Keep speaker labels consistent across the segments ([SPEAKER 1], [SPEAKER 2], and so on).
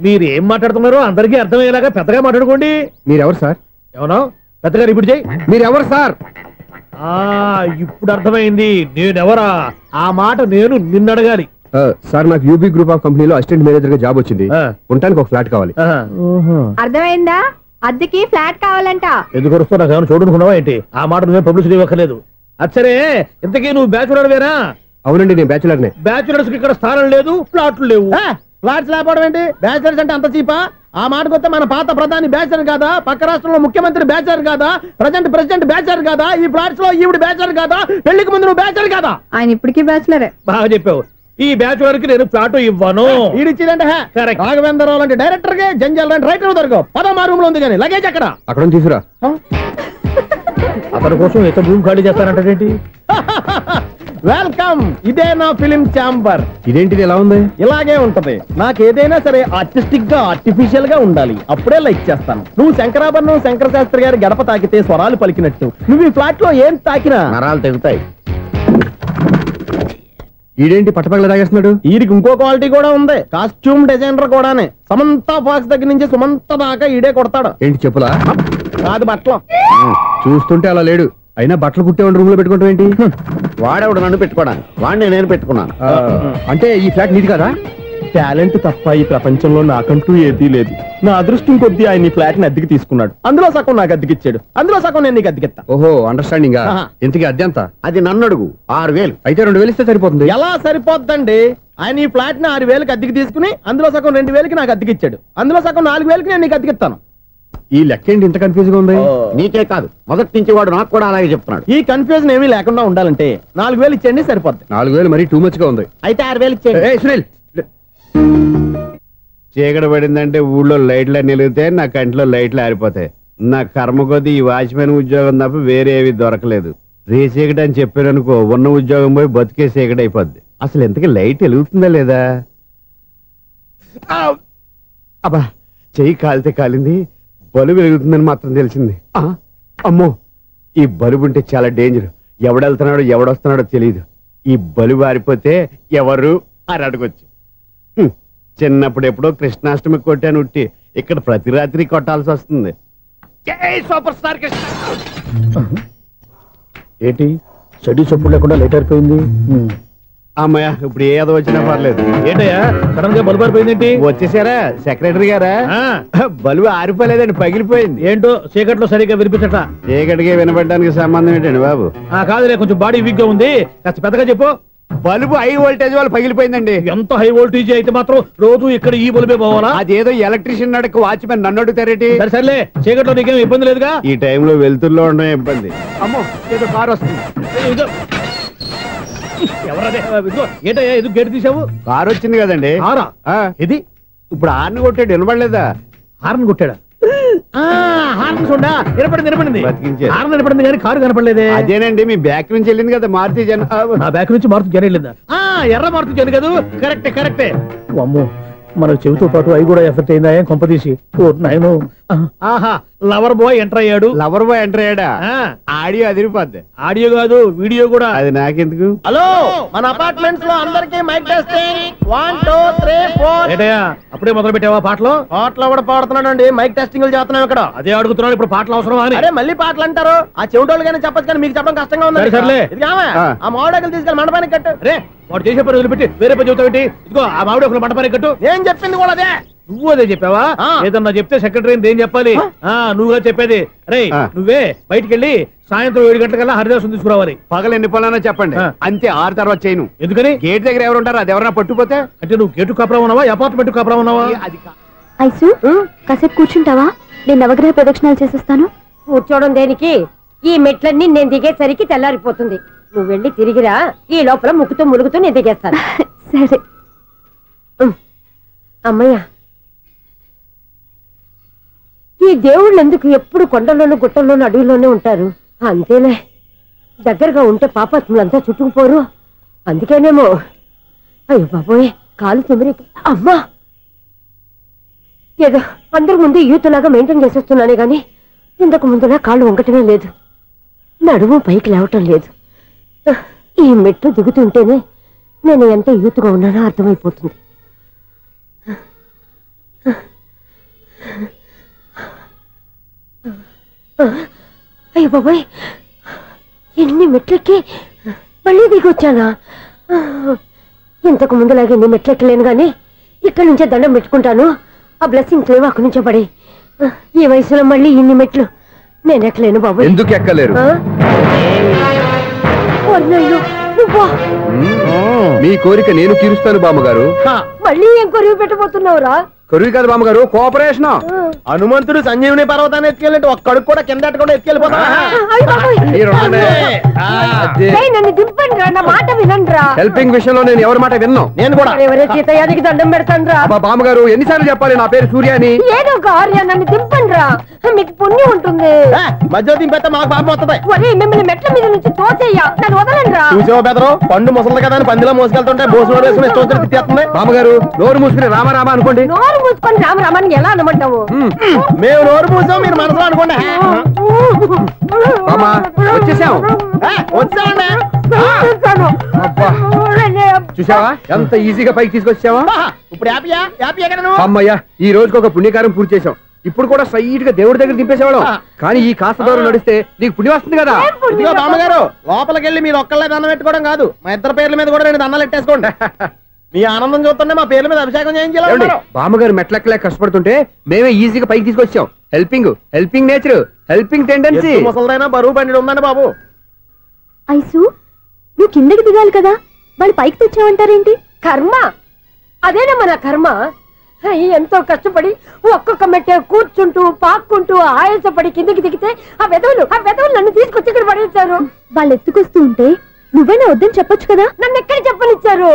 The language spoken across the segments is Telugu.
[SPEAKER 1] మీరు ఏం మాట్లాడుతున్నారో అందరికీ అర్థమయ్యేలాగా పెద్దగా మాట్లాడుకోండి.
[SPEAKER 2] మీరెవరు సార్?
[SPEAKER 1] ఎవరో పెద్దగా రిపీట్ చేయి.
[SPEAKER 2] మీరెవరు సార్?
[SPEAKER 1] ఇప్పుడు అర్థమైంది నేనెవరా. ఆ మాట నేను నిన్ను అడగాలి.
[SPEAKER 2] సార్ నాకు యూబీ గ్రూప్ ఆఫ్ కంపెనీలో అసిస్టెంట్ మేనేజర్ గా జాబ్ వచ్చింది. ఉండటానికి ఒక ఫ్లాట్ కావాలి.
[SPEAKER 3] అర్థమైందా? అద్దెకి ఫ్లాట్ కావాలంట.
[SPEAKER 1] ఎందుకు వస్తున్నా కానీ చూడనుకున్నావా ఏంటి? ఆ మాట నువ్వే పబ్లిసిటీ ఇవ్వక్కర్లేదు. అచ్చరే ఇంతకీ నువ్వు బ్యాచులర్ వేరా?
[SPEAKER 2] అవునండి, నేను బ్యాచులర్నే.
[SPEAKER 1] బ్యాచులర్స్ కి ఇక్కడ స్థానం లేదు, ఫ్లాట్లు లేవు.
[SPEAKER 4] ఫ్లాట్స్ లేకపోవడం ఏంటి? బ్యాచులర్స్ అంటే అంత చీపా? ఆ మాటకొస్తే మన పాత ప్రధాని బ్యాచర్ కాదా? పక్క రాష్ట్రంలో ముఖ్యమంత్రి బ్యాచర్ కాదా? ప్రెసిడెంట్ బ్యాచర్ కాదా? ఈ ఫ్లాట్స్ లో ఈవిడ బ్యాచర్ కాదా? పెళ్లికి ముందు నువ్వు బ్యాచర్ కాదా?
[SPEAKER 3] ఆయన ఇప్పటికీ బ్యాచులరే.
[SPEAKER 1] బాగా చెప్పావు. ఈ బ్యాచులర్ కి నేను ఫ్లాట్ ఇవ్వను.
[SPEAKER 4] ఈడిచ్చిందంటే రాఘవేంద్రరావు లాంటి డైరెక్టర్ కి, జంజాల్ లాంటి రైటర్ దొరకవు. పదమా రూమ్ లో ఉంది కానీ లగేజ్ అక్కడ
[SPEAKER 2] తీసుకురా.
[SPEAKER 1] అతని కోసం ఎంత రూమ్ ఖాళీ చేస్తానంటే
[SPEAKER 4] వెల్కమ్. ఇదే నా ఫిలిం ఛాంబర్.
[SPEAKER 2] ఇదేంటిది ఎలా ఉంది?
[SPEAKER 4] ఇలాగే ఉంటది. నాకు ఏదైనా సరే ఆర్టిస్టిక్ గా, ఆర్టిఫిషియల్ గా ఉండాలి. అప్పుడే లైక్ చేస్తాను. నువ్వు శంకరాభరణం శంకర శాస్త్రి గారి గడప తాకితే స్వరాలు పలికినట్టు నువ్వు ఈ ఫ్లాట్ లో ఏం తాకినా
[SPEAKER 2] నరాలు తెగుతాయి. ఈడేంటి పట్టపగల తాగేస్తున్నాడు?
[SPEAKER 4] వీరికి ఇంకో క్వాలిటీ కూడా ఉంది. కాస్ట్యూమ్ డిజైనర్ కూడానే. సమంత ఫాక్స్ దగ్గర నుంచి సుమంత దాకా ఈడే కొడతాడు.
[SPEAKER 2] ఏంటి చెప్పులా?
[SPEAKER 4] కాదు, బట్టలు.
[SPEAKER 2] చూస్తుంటే అలా లేడు. అయినా బట్టలు కుట్టేవాడి రూమ్ లో పెట్టుకుంటాం ఏంటి?
[SPEAKER 5] వాడేవాడు నన్ను పెట్టుకోవడానికి, వాడిని నేను పెట్టుకున్నాను.
[SPEAKER 2] అంటే ఈ ఫ్లాట్ నీది కదా?
[SPEAKER 4] టాలెంట్ తప్ప ఈ ప్రపంచంలో నాకంటూ ఏదీ లేదు. నా అదృష్టం కొద్దీ ఆయన ఈ ఫ్లాట్ ని అద్దెకి తీసుకున్నాడు. అందులో సగం నాకు అద్దెకిచ్చాడు, అందులో సగం నేను నీకు అద్దెకిస్తా.
[SPEAKER 2] ఓహో, అండర్స్టాండింగ్. ఇంతకీ అద్దె ఎంత?
[SPEAKER 5] అది నన్ను అడుగు. 6,000.
[SPEAKER 2] అయితే 2,000 ఇస్తే సరిపోతుంది.
[SPEAKER 4] ఎలా సరిపోద్దండి? ఆయన ఈ ఫ్లాట్ ని 6,000కి అద్దెకి తీసుకుని అందులో సగం 2,000కి నాకు అద్దెకిచ్చాడు. అందులో సగం 4,000కి నేను నీకు అద్దెకిస్తాను.
[SPEAKER 2] ఈ లెక్క ఏంటి ఇంత కన్ఫ్యూజ్ గా ఉంది?
[SPEAKER 5] నీకే కాదు, మొదటి నుంచి వాడు నాకు కూడా అలాగే చెప్తున్నాడు.
[SPEAKER 4] ఈ కన్ఫ్యూజన్ ఏమీ లేకుండా ఉండాలంటే 4,000 ఇచ్చేయండి, సరిపోద్ది.
[SPEAKER 2] 4,000 మరీ టూ మచ్ గా ఉంది.
[SPEAKER 4] అయితే 6,000 ఇచ్చేయండి.
[SPEAKER 2] సునీల్,
[SPEAKER 5] చీకటి పడిందంటే ఊళ్ళో లైట్లు నిలిగితే నా కంటిలో లైట్లు ఆరిపోతాయి. నా కర్మ కొద్దీ ఈ వాచ్మెన్ ఉద్యోగం తప్ప వేరే ఏవి దొరకలేదు. రేచీకటి అని చెప్పారనుకో, ఉన్న ఉద్యోగం పోయి బతికే చీకటి అయిపోద్ది. అసలు ఎంతకీ లైట్ వెలుగుతుందా లేదా? అబ్బా, చెయ్యి కాలితే కాలింది, బలుబు వెలుగుతుందని మాత్రం తెలిసింది. అమ్మో, ఈ బలుబు ఉంటే చాలా డేంజర్. ఎవడెళ్తున్నాడో ఎవడొస్తున్నాడో తెలియదు. ఈ బలుబు ఆరిపోతే ఎవరు అని అడగొచ్చు. చిన్నప్పుడు ఎప్పుడో కృష్ణాష్టమి కొట్టాను ఉట్టి, ఇక్కడ ప్రతి రాత్రి కొట్టాల్సి వస్తుంది. జై సూపర్ స్టార్ కృష్ణ.
[SPEAKER 1] ఏంటి చెడు చెప్పుడు లేకుండా లేట్ అయిపోయింది?
[SPEAKER 5] అమ్మయ్య, ఇప్పుడు ఏదో వచ్చినా పర్లేదు.
[SPEAKER 1] ఏంటయ్యా సడన్ గా బల్బు ఆరిపోయిందేంటి?
[SPEAKER 5] వచ్చేసారా సెక్రటరీ గారా? బలుబు ఆరిపోలేదండి, పగిలిపోయింది.
[SPEAKER 1] ఏంటో చీకట్లో సరిగ్గా వినిపించట.
[SPEAKER 5] చీకటికి వినపడడానికి సంబంధం ఏంటండి బాబు?
[SPEAKER 1] కాదులే, కొంచెం బాడీ వీక్ గా ఉంది, కాస్త పెద్దగా చెప్పు.
[SPEAKER 5] బల్బు హై వోల్టేజ్ వాళ్ళు పగిలిపోయిందండి.
[SPEAKER 1] ఎంత హై వోల్టేజ్ అయితే మాత్రం రోజు ఇక్కడ ఈ బల్బే పోవాలా?
[SPEAKER 5] అదేదో ఎలక్ట్రీషియన్ అడగ వాచ్మెన్ నన్ను అడుగుతారేటి?
[SPEAKER 1] సర్లే, చీకట్లో నీకేం ఇబ్బంది లేదుగా?
[SPEAKER 5] ఈ టైంలో వెళ్తుల్లో ఉండడం ఇబ్బంది. అమ్మో, ఏదో కారు వస్తుంది.
[SPEAKER 1] ఎవరదే? ఏంటయ్యా ఎందుకు గేటు తీసావు?
[SPEAKER 5] కారు వచ్చింది కదండి.
[SPEAKER 1] ఇది
[SPEAKER 5] ఇప్పుడు హార్న్ కొట్టాడు, వినపడలేదా?
[SPEAKER 1] హార్న్ కొట్టాడా? హార్న్ చూడా వినపడింది. హార్న్ వినపడింది కానీ కారు కనపడలేదే.
[SPEAKER 5] అదేనండి, మీ బ్యాక్ నుంచి వెళ్ళింది కదా మారుతి జన్.
[SPEAKER 1] నా బ్యాక్ నుంచి మారుతి జన్ వెళ్ళిందా? ఎర్ర మారుతి జన్ కదా? కరెక్టే. అమ్మో, మన చెవితో పాటు అవి కూడా ఎఫెక్ట్ అయిందా కొంపదీసి? ఆహా, లవర్ బాయ్ ఎంటర్ అయ్యాడు.
[SPEAKER 5] లవర్ బాయ్ ఎంటర్ అయ్యాడా? ఆడియో అదిరిపోద్ది.
[SPEAKER 1] ఆడియో కాదు, వీడియో కూడా.
[SPEAKER 5] అది నాకెందుకు?
[SPEAKER 4] హలో, మన అపార్ట్మెంట్స్ లో అందరికీ మైక్ టెస్టింగ్. 1 2 3 4.
[SPEAKER 1] ఏంటయ్యా అప్పుడే మొదలు పెట్టావా పాటలు?
[SPEAKER 4] పాటలు కూడా పాడుతున్నానండి, మైక్ టెస్టింగ్ చేస్తున్నాం ఇక్కడ.
[SPEAKER 1] అదే అడుగుతున్నాను, ఇప్పుడు పాటలు అవసరమా అని.
[SPEAKER 4] అరే మళ్ళీ పాటలు అంటారు, ఆ చెవిటోళ్ళు కానీ చెప్పచ్చు కానీ మీకు చెప్పడం కష్టంగా ఉంది.
[SPEAKER 1] సర్లే,
[SPEAKER 4] ఆ మామిడాకులు తీసుకెళ్ళి మండపానికి కట్టు.
[SPEAKER 1] రే, వాడు చేసే పని వదిలిపెట్టి వేరే పని చెబుతావు. ఇదిగో ఆ మామిడి ఒకరు మంటపానికి కట్టు.
[SPEAKER 4] నేను చెప్పింది కూడా అదే.
[SPEAKER 1] నువ్వు అదే చెప్పావా? ఏదన్నా చెప్తే సెక్రటరీ ఏం చెప్పాలి? నువ్వుగా చెప్పేది. రే, నువ్వే బయటికి వెళ్ళి సాయంత్రం 7 గంటలకల్లా హరిదాసు తీసుకురావాలి.
[SPEAKER 5] పగలు ఎన్ని పనులన్నా చెప్పండి, అంతే. 6 తర్వాత చేయను.
[SPEAKER 1] ఎందుకని?
[SPEAKER 5] గేట్ దగ్గర ఎవరు ఉంటారు, అది ఎవరైనా పట్టుపోతే.
[SPEAKER 1] అంటే నువ్వు గేటు కాపురా ఉన్నావా, అపార్ట్మెంట్ కాపురా ఉన్నావా?
[SPEAKER 3] ఐసు, కాసేపు కూర్చుంటావా? నేను నవగ్రహ ప్రదక్షిణాలు చేసేస్తాను.
[SPEAKER 6] కూర్చోవడం దేనికి? ఈ మెట్లన్నీ నేను దిగేసరికి తెల్లారిపోతుంది. నువ్వు వెళ్ళి తిరిగిరా, ఈ లోపల ముక్కుతూ ములుగుతూ నేను దిగేస్తాను.
[SPEAKER 3] సరే
[SPEAKER 6] అమ్మయ్య, ఈ దేవుళ్ళు ఎందుకు ఎప్పుడు కొండల్లోనూ గుట్టల్లోనూ అడవిలోనే ఉంటారు? అంతేలే, దగ్గరగా ఉంటే పాపాత్ములంతా చుట్టుకుపోరు. అందుకేనేమో. అయ్యో బాబోయ్, కాలు చెమిరి. అమ్మా, ఏదో అందరి ముందు యూత్లాగా మెయింటైన్ చేసేస్తున్నానే గాని ఇంతకు ముందులా కాళ్ళు వంకటమే లేదు, నడుము పైకి లేవటం లేదు. ఈ మెట్లు దిగుతుంటేనే నేను ఎంత యూత్గా ఉన్నానో అర్థమైపోతుంది. అయ్యో బాబాయ్, ఎన్ని మెట్లెక్కి మళ్ళీ దిగొచ్చానా? ఇంతకు ముందులాగే ఎన్ని మెట్లెక్కలేను గాని ఇక్కడి నుంచే దండం పెట్టుకుంటాను. ఆ బ్లెస్సింగ్ లేవు అక్కడి నుంచే పడి. ఈ వయసులో మళ్ళీ ఇన్ని మెట్లు నేను ఎక్కలేను బాబు.
[SPEAKER 2] ఎందుకు ఎక్కలేరు? మీ కోరిక నేను తీరుస్తాను బామ్మగారు.
[SPEAKER 6] మళ్ళీ ఏం కొరివి పెట్టబోతున్నావురా?
[SPEAKER 2] కొరివి కాదు బామ్మగారు, కోఆపరేషన్.
[SPEAKER 4] హనుమంతుడు సంజీవుని పర్వతాన్ని ఎత్తుకెళ్ళి ఒక్కడికి కూడా కింద ఎట్టకుండా ఎత్తుకెళ్ళిపోతా.
[SPEAKER 6] నన్ను దింపండి రా, నా మాట వినండి.
[SPEAKER 2] హెల్పింగ్ విషయంలో నేను ఎవరి మాట విన్నాను.
[SPEAKER 4] నేను కూడా
[SPEAKER 6] ఎవరే సీతయ్యానికి దండం పెడతాను రా.
[SPEAKER 2] బామ్మగారు ఎన్నిసార్లు చెప్పాలి నా పేరు సూర్యాని?
[SPEAKER 6] ఏదో ఒక ఆర్య, నన్ను దింపండి రా, మీకు పుణ్యం ఉంటుంది.
[SPEAKER 4] మధ్య దింపేస్తే మాకు పాపం వస్తుంది.
[SPEAKER 6] ఒరే మిమ్మల్ని మెట్ల మీద నుంచి తోసేయ్యా, నన్ను వదలండి రా.
[SPEAKER 4] చూసావా బెదరు, పండు ముసలి కదా అని పందిలో మోసుకెళ్తుంటే భోజనం వేసుకుని ఇష్టం తిట్టేస్తుంది.
[SPEAKER 2] బామ్మగారు నోరు మూసుకుని రామారామా అనుకోండి.
[SPEAKER 6] నోరు మూసుకొని రామరామాన్ని ఎలా అనమంటావు?
[SPEAKER 4] మేము నోరు మూసాం, మీరు మనసులో అనుకోండి.
[SPEAKER 2] వచ్చేసాం.
[SPEAKER 4] వచ్చామండి.
[SPEAKER 2] చూసావా ఎంత ఈజీగా పైకి తీసుకొచ్చావా?
[SPEAKER 4] ఇప్పుడు హ్యాపీయా? హ్యాపీయా కదా నువ్వు?
[SPEAKER 2] అమ్మయ్యా, ఈ రోజుకి ఒక పుణ్యకారం పూర్తి చేసాం. ఇప్పుడు కూడా స్ట్రైట్ గా దేవుడి దగ్గర దింపేసేవాడు. కానీ ఈ కాస్త దూరం నడిస్తే నీకు పుణ్యం వస్తుంది కదా.
[SPEAKER 4] ఇదిగో బామ్మగారు, లోపలికి వెళ్ళి మీరు ఒక్కళ్ళే దండం పెట్టుకోవడం కాదు, మా ఇద్దరు పేర్ల మీద కూడా నేను దండాలు ఎట్టేసుకోండి. మీ ఆనందం చూస్తుంటే మా పేర్ల మీద అభిషేకం చేయించాలి.
[SPEAKER 2] బామ్మగారు మెట్లెక్కలే కష్టపడుతుంటే మేమే ఈజీగా పైకి తీసుకొచ్చాం. Helping nature, helping tendency.
[SPEAKER 4] ముసలిదైనా బరువు బండి ఉందండి బాబు.
[SPEAKER 3] ఐసు, నువ్వు కిందకి దిగాలి కదా, వాళ్ళు పైకి తెచ్చావంటారేంటి?
[SPEAKER 6] కర్మ అదేనమ్మా నా కర్మ. ఎంతో కష్టపడి ఒక్కొక్క మెట్టే కూర్చుంటూ పాక్కుంటూ ఆయాసపడి కిందకి దిగితే ఆ వెధవులు నన్ను తీసుకొచ్చి ఇక్కడ పడేశారు.
[SPEAKER 3] వాళ్ళు ఎత్తుకొస్తూ ఉంటే నువ్వేనా వద్దని చెప్పొచ్చు కదా.
[SPEAKER 6] నన్ను ఎక్కడ చెప్పనిచ్చారు?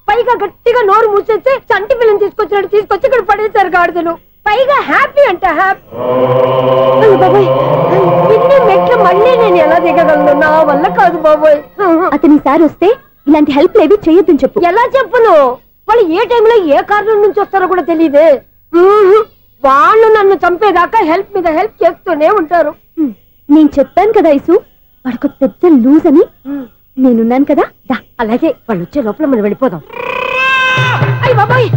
[SPEAKER 6] పైగా గట్టిగా నోరు మూసేస్తే చంటి పిల్లని తీసుకొచ్చినట్టు తీసుకొచ్చి ఇక్కడ పడేశారు గాడిదలు. పైగా హ్యాపీ అంట హ్యాపీ. బాబాయ్, ఇన్ని మెట్లు మళ్ళీ నేను ఎలా దిగగలను? నా వల్ల కాదు బాబాయ్.
[SPEAKER 3] అతని సార్ వస్తే ఇలాంటి హెల్ప్ లేవి చేయొద్దని చెప్పు.
[SPEAKER 6] ఎలా చెప్పును? వాళ్ళు ఏ టైంలో ఏ కారణం నుంచి వస్తారో కూడా తెలియదే. వాళ్ళు నన్ను చంపేదాకా హెల్ప్ మీద హెల్ప్ చేస్తూనే ఉంటారు.
[SPEAKER 3] నేను చెప్పాను కదా ఐసు, వాడొక పెద్ద లూజ్ అని. నేనున్నాను కదా.
[SPEAKER 6] అలాగే వాళ్ళు వచ్చే లోపల మనం వెళ్ళిపోదాం. అయ్య బాబాయ్,